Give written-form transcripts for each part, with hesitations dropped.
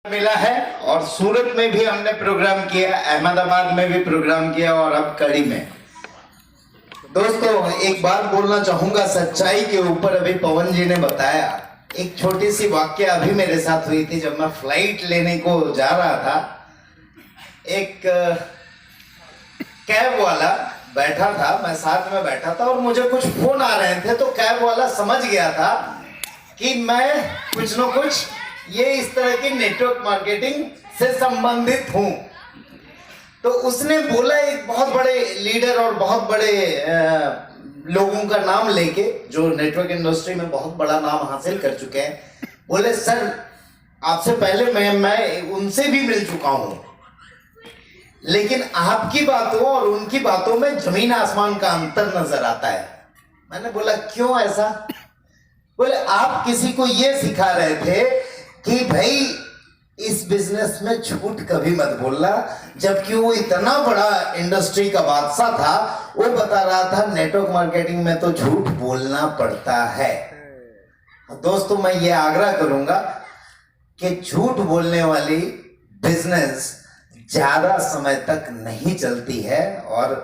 मिला है और सूरत में भी हमने प्रोग्राम किया, अहमदाबाद में भी प्रोग्राम किया और अब कड़ी में। दोस्तों एक बात बोलना चाहूंगा सच्चाई के ऊपर। अभी पवन जी ने बताया एक छोटी सी वाक्य अभी मेरे साथ हुई थी। जब मैं फ्लाइट लेने को जा रहा था, एक कैब वाला बैठा था, मैं साथ में बैठा था और मुझे कुछ फोन आ रहे थे, तो कैब वाला समझ गया था कि मैं कुछ न कुछ ये इस तरह की नेटवर्क मार्केटिंग से संबंधित हूं। तो उसने बोला, एक बहुत बड़े लीडर और बहुत बड़े लोगों का नाम लेके जो नेटवर्क इंडस्ट्री में बहुत बड़ा नाम हासिल कर चुके हैं, बोले सर आपसे पहले मैं उनसे भी मिल चुका हूं, लेकिन आपकी बातों और उनकी बातों में जमीन आसमान का अंतर नजर आता है। मैंने बोला क्यों ऐसा? बोले आप किसी को ये सिखा रहे थे कि भाई इस बिजनेस में झूठ कभी मत बोलना, जबकि वो इतना बड़ा इंडस्ट्री का बादशाह था, वो बता रहा था नेटवर्क मार्केटिंग में तो झूठ बोलना पड़ता है। दोस्तों मैं ये आग्रह करूंगा कि झूठ बोलने वाली बिजनेस ज्यादा समय तक नहीं चलती है और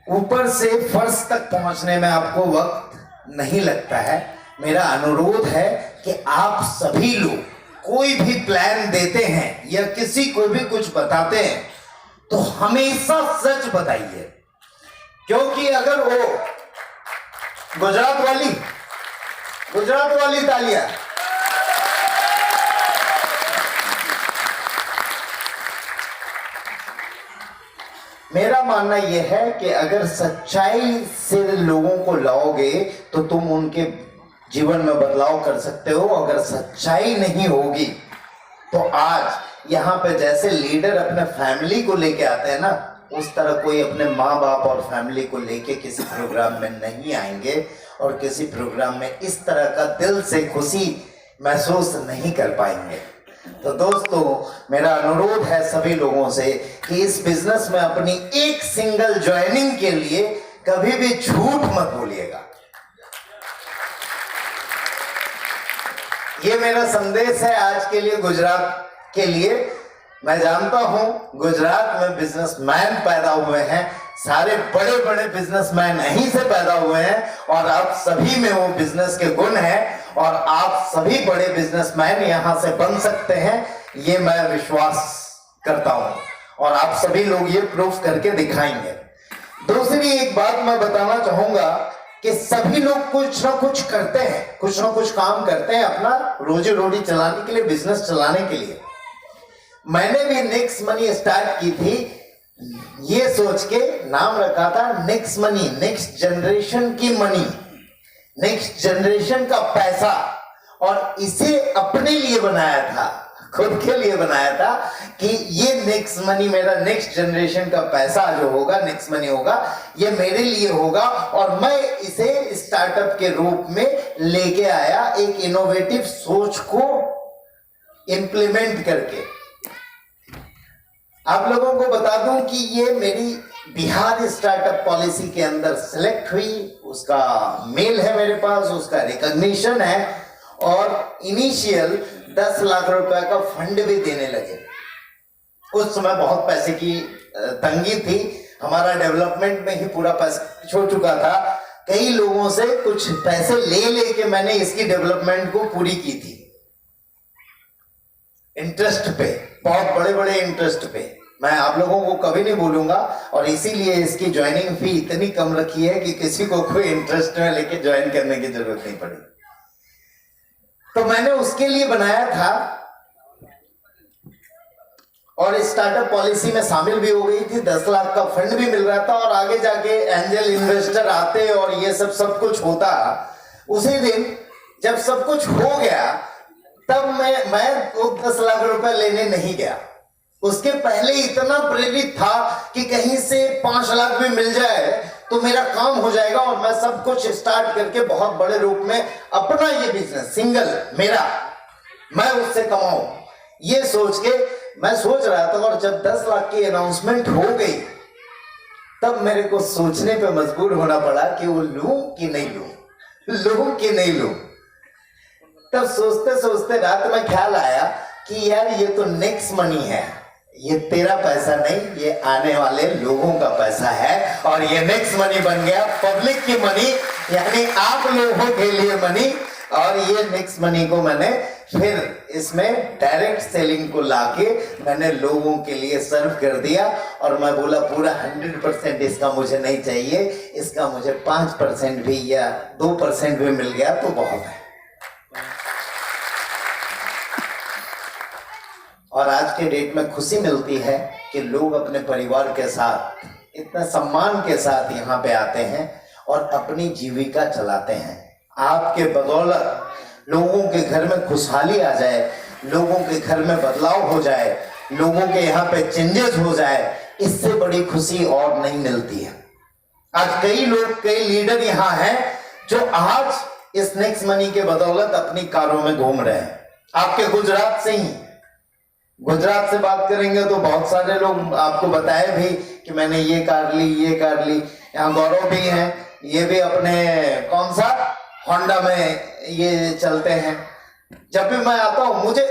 ऊपर से फर्श तक पहुंचने में आपको वक्त नहीं लगता है। मेरा अनुरोध है कि आप सभी लोग कोई भी प्लान देते हैं या किसी को भी कुछ बताते हैं तो हमेशा सच बताइए, क्योंकि अगर वो गुजरात वाली तालियां, मेरा मानना यह है कि अगर सच्चाई से लोगों को लाओगे तो तुम उनके जीवन में बदलाव कर सकते हो। अगर सच्चाई नहीं होगी तो आज यहाँ पे जैसे लीडर अपने फैमिली को लेके आते हैं ना, उस तरह कोई अपने माँ बाप और फैमिली को लेके किसी प्रोग्राम में नहीं आएंगे और किसी प्रोग्राम में इस तरह का दिल से खुशी महसूस नहीं कर पाएंगे। तो दोस्तों मेरा अनुरोध है सभी लोगों से कि इस बिजनेस में अपनी एक सिंगल ज्वाइनिंग के लिए कभी भी झूठ मत बोलिएगा। ये मेरा संदेश है आज के लिए, गुजरात के लिए। मैं जानता हूं गुजरात में बिजनेसमैन पैदा हुए हैं, सारे बड़े बड़े बिजनेसमैन यहीं से पैदा हुए हैं और आप सभी में वो बिजनेस के गुण हैं और आप सभी बड़े बिजनेसमैन यहां से बन सकते हैं, ये मैं विश्वास करता हूं और आप सभी लोग ये प्रूफ करके दिखाएंगे। दूसरी एक बात मैं बताना चाहूंगा कि सभी लोग कुछ ना कुछ करते हैं, कुछ ना कुछ काम करते हैं अपना रोजी रोटी चलाने के लिए, बिजनेस चलाने के लिए। मैंने भी नेक्स्ट मनी स्टार्ट की थी, ये सोच के नाम रखा था नेक्स्ट मनी, नेक्स्ट जनरेशन की मनी, नेक्स्ट जनरेशन का पैसा, और इसे अपने लिए बनाया था, खुद के लिए बनाया था कि ये नेक्स्ट मनी, मेरा नेक्स्ट जनरेशन का पैसा जो होगा, नेक्स्ट मनी होगा, ये मेरे लिए होगा और मैं इसे स्टार्टअप के रूप में लेके आया, एक इनोवेटिव सोच को इंप्लीमेंट करके। आप लोगों को बता दूं कि ये मेरी बिहार स्टार्टअप पॉलिसी के अंदर सिलेक्ट हुई, उसका मेल है मेरे पास, उसका रिकॉग्निशन है और इनिशियल 10 लाख रुपए का फंड भी देने लगे। उस समय बहुत पैसे की तंगी थी, हमारा डेवलपमेंट में ही पूरा पैसा छोड़ चुका था। कई लोगों से कुछ पैसे ले लेके मैंने इसकी डेवलपमेंट को पूरी की थी, इंटरेस्ट पे, बहुत बड़े बड़े इंटरेस्ट पे। मैं आप लोगों को कभी नहीं बोलूंगा और इसीलिए इसकी ज्वाइनिंग फी इतनी कम रखी है कि किसी को कोई इंटरेस्ट में लेके ज्वाइन करने की जरूरत नहीं पड़ी। तो मैंने उसके लिए बनाया था और स्टार्टअप पॉलिसी में शामिल भी हो गई थी, 10 लाख का फंड भी मिल रहा था और आगे जाके एंजल इन्वेस्टर आते और ये सब कुछ होता। उसी दिन जब सब कुछ हो गया तब मैं वो 10 लाख रुपए लेने नहीं गया। उसके पहले इतना प्रेरित था कि कहीं से 5 लाख भी मिल जाए तो मेरा काम हो जाएगा और मैं सब कुछ स्टार्ट करके बहुत बड़े रूप में अपना ये बिजनेस सिंगल मेरा, मैं उससे कमाऊं, ये सोच के मैं सोच रहा था। और जब 10 लाख की अनाउंसमेंट हो गई तब मेरे को सोचने पे मजबूर होना पड़ा कि वो लूं कि नहीं लूं, लूं कि नहीं लूं। तब सोचते सोचते रात में ख्याल आया कि यार ये तो नेक्स्ट मनी है, ये तेरा पैसा नहीं, ये आने वाले लोगों का पैसा है। और ये नेक्स्ट मनी बन गया पब्लिक की मनी, यानी आप लोगों के लिए मनी। और ये नेक्स्ट मनी को मैंने फिर इसमें डायरेक्ट सेलिंग को लाके मैंने लोगों के लिए सर्व कर दिया। और मैं बोला पूरा 100% इसका मुझे नहीं चाहिए, इसका मुझे 5% भी या 2% भी मिल गया तो बहुत है। और आज के डेट में खुशी मिलती है कि लोग अपने परिवार के साथ इतना सम्मान के साथ यहाँ पे आते हैं और अपनी जीविका चलाते हैं। आपके बदौलत लोगों के घर में खुशहाली आ जाए, लोगों के घर में बदलाव हो जाए, लोगों के यहाँ पे चेंजेस हो जाए, इससे बड़ी खुशी और नहीं मिलती है। आज कई लोग, कई लीडर यहाँ हैं जो आज इस नेक्स्ट मनी के बदौलत अपनी कारों में घूम रहे हैं। आपके गुजरात से ही, गुजरात से बात करेंगे तो बहुत सारे लोग आपको बताए भी कि मैंने ये कार ली, ये कार ली। यहाँ गौरव भी हैं, ये भी अपने कौन सा होंडा में ये चलते हैं। जब भी मैं आता हूँ, मुझे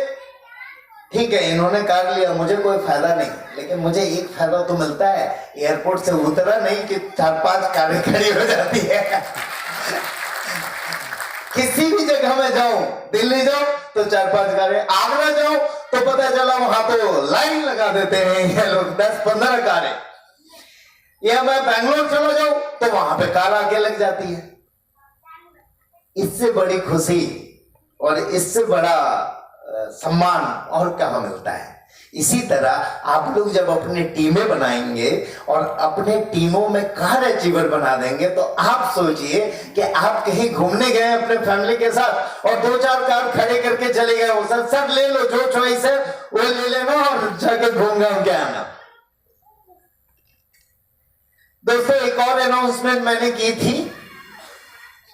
ठीक है इन्होंने कार लिया, मुझे कोई फायदा नहीं, लेकिन मुझे एक फायदा तो मिलता है, एयरपोर्ट से उतरा नहीं कि 4-5 कारें खड़ी हो जाती है। किसी भी जगह में जाऊं, दिल्ली जाऊं तो 4-5 कारें, आगरा जाऊं तो पता चला वहां तो लाइन लगा देते हैं ये लोग 10-15 कारें। या मैं बैंगलोर चला जाऊं तो वहां पे कार आके लग जाती है। इससे बड़ी खुशी और इससे बड़ा सम्मान और कहां मिलता है। इसी तरह आप लोग जब अपनी टीमें बनाएंगे और अपने टीमों में कार अचीवर बना देंगे तो आप सोचिए कि आप कहीं घूमने गए अपने फैमिली के साथ और 2-4 कार खड़े करके चले गए, वो सब ले लो, जो चॉइस है वो ले लेना और जाके घूम घाम के आना। दोस्तों एक और अनाउंसमेंट मैंने की थी,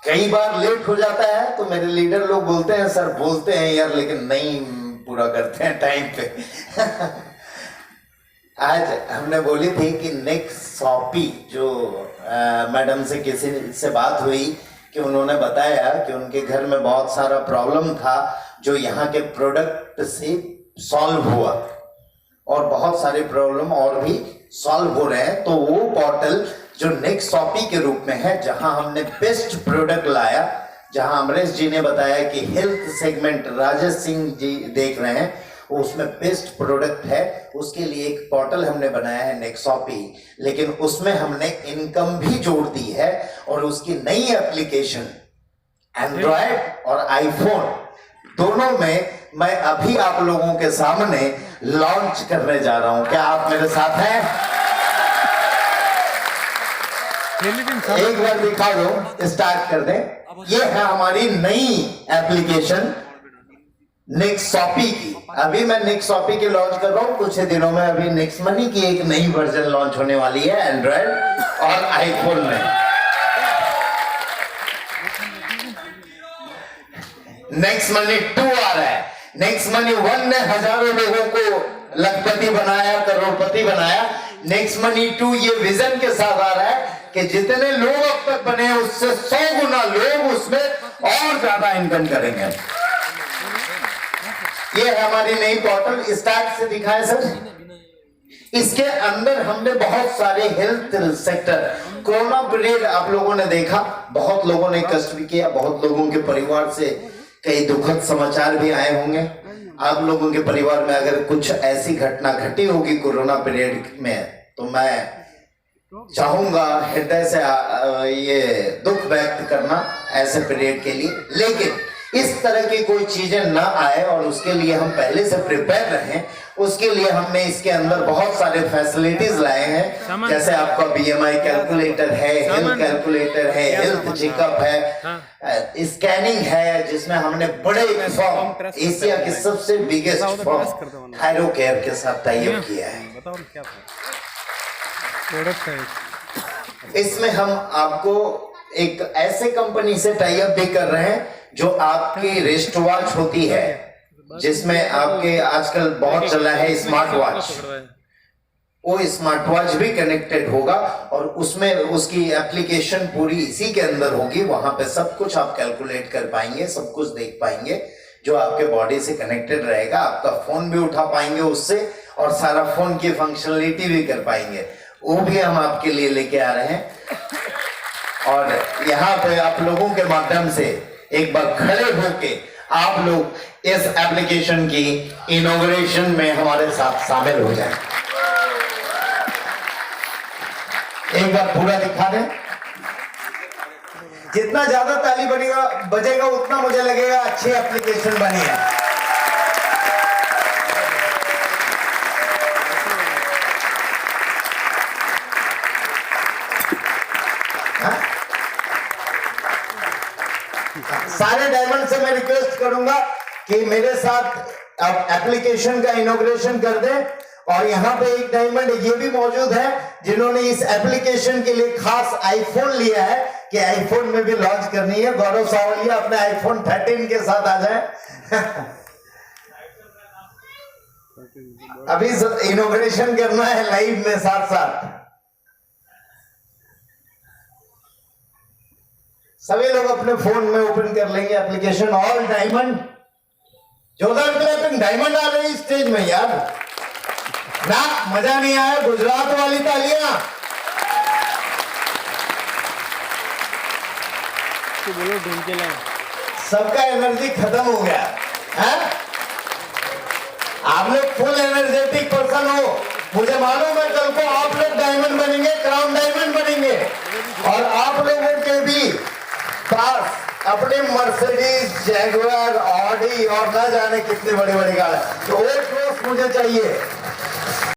कई बार लेट हो जाता है तो मेरे लीडर लोग बोलते हैं सर बोलते हैं यार लेकिन नहीं पूरा करते हैं टाइम पे। आज हमने बोली थी कि नेक्स्ट शॉपी जो मैडम से किसी से बात हुई कि उन्होंने बताया कि उनके घर में बहुत सारा प्रॉब्लम था जो यहाँ के प्रोडक्ट से सॉल्व हुआ और बहुत सारे प्रॉब्लम और भी सॉल्व हो रहे हैं। तो वो पोर्टल जो नेक्स्ट शॉपी के रूप में है, जहां हमने बेस्ट प्रोडक्ट लाया, जहां अमरेश जी ने बताया कि हेल्थ सेगमेंट राजेश सिंह जी देख रहे हैं, उसमें बेस्ट प्रोडक्ट है, उसके लिए एक पोर्टल हमने बनाया है नेक्स्ट शॉपी। लेकिन उसमें हमने इनकम भी जोड़ दी है और उसकी नई एप्लीकेशन एंड्रॉयड और आईफोन दोनों में मैं अभी आप लोगों के सामने लॉन्च करने जा रहा हूं। क्या आप मेरे साथ हैं? एक बार दिखा दो, स्टार्ट कर दें। ये है हमारी नई एप्लीकेशन नेक्स्ट शॉपी की। अभी मैं नेक्स्ट शॉपी की लॉन्च कर रहा हूं, कुछ ही दिनों में अभी नेक्स्ट मनी की एक नई वर्जन लॉन्च होने वाली है एंड्रॉयड और आईफोन में। नेक्स्ट मनी 2 आ रहा है। नेक्स्ट मनी 1 ने हजारों लोगों को लखपति बनाया, करोड़पति बनाया। नेक्स्ट मनी 2 ये विजन के साथ आ रहा है कि जितने लोग अब तक बने हैं उससे 100 गुना लोग उसमें और ज्यादा इनकम करेंगे। ये है हमारी नई पोर्टल। स्टार्ट से दिखाएं सर। इसके अंदर हमने बहुत सारे हेल्थ सेक्टर, कोरोना पीरियड आप लोगों ने देखा, बहुत लोगों ने कष्ट भी किया, बहुत लोगों के परिवार से कई दुखद समाचार भी आए होंगे। आप लोगों के परिवार में अगर कुछ ऐसी घटना घटी होगी कोरोना पीरियड में तो मैं चाहूंगा हृदय से ये दुख व्यक्त करना ऐसे पीरियड के लिए। लेकिन इस तरह की कोई चीजें ना आए और उसके लिए हम पहले से प्रिपेयर रहें, उसके लिए हमने इसके अंदर बहुत सारे फैसिलिटीज लाए हैं। जैसे आपका बीएमआई कैलकुलेटर है, हेल्थ कैलकुलेटर है, हेल्थ चेकअप है, स्कैनिंग है, जिसमें हमने बड़े फॉर्म, एशिया के सबसे बिगेस्ट फॉर्म थायरो केयर के साथ टाई अप किया है। इसमें हम आपको एक ऐसे कंपनी से टाई अप भी कर रहे हैं जो आपकी रिस्ट वॉच होती है, जिसमें आपके आजकल बहुत चला है स्मार्ट वॉच। वो स्मार्ट वॉच भी कनेक्टेड होगा और उसमें उसकी एप्लीकेशन पूरी इसी के अंदर होगी। वहां पे सब कुछ आप कैलकुलेट कर पाएंगे, सब कुछ देख पाएंगे, जो आपके बॉडी से कनेक्टेड रहेगा। आपका फोन भी उठा पाएंगे उससे और सारा फोन की फंक्शनलिटी भी कर पाएंगे। वो भी हम आपके लिए लेके आ रहे हैं। और यहाँ पे आप लोगों के माध्यम से एक बार खड़े होके आप लोग इस एप्लीकेशन की इनॉग्रेशन में हमारे साथ शामिल हो जाएं। एक बार पूरा दिखा दें। जितना ज्यादा ताली बजेगा उतना मुझे लगेगा अच्छी एप्लीकेशन बनी है। सारे डायमंड से मैं रिक्वेस्ट करूंगा कि मेरे साथ आप एप्लीकेशन का इनॉग्रेशन कर दें। और यहाँ पे एक डायमंड ये भी मौजूद है जिन्होंने इस एप्लीकेशन के लिए खास आईफोन लिया है कि आईफोन में भी लॉन्च करनी है। गौरव सावलिया अपने आईफोन 13 के साथ आ जाए। अभी इनॉग्रेशन करना है लाइव में साथ साथ। सभी लोग अपने फोन में ओपन कर लेंगे एप्लीकेशन। ऑल डायमंड, जोरदार क्लैपिंग। डायमंड आ रही स्टेज में यार ना, मजा नहीं आया? गुजरात वाली तालियां। तो बोलो ढूंढ के लाओ। सबका एनर्जी खत्म हो गया है? आप लोग फुल एनर्जेटिक पर्सन हो, मुझे मालूम है। कल को आप लोग डायमंड बनेंगे, क्राउन डायमंड बनेंगे और आप लोगों के भी पास अपने मर्सिडीज, जैगुआर, ऑडी और ना जाने कितने बड़े बड़े गाड़ी। तो एक रोज मुझे चाहिए।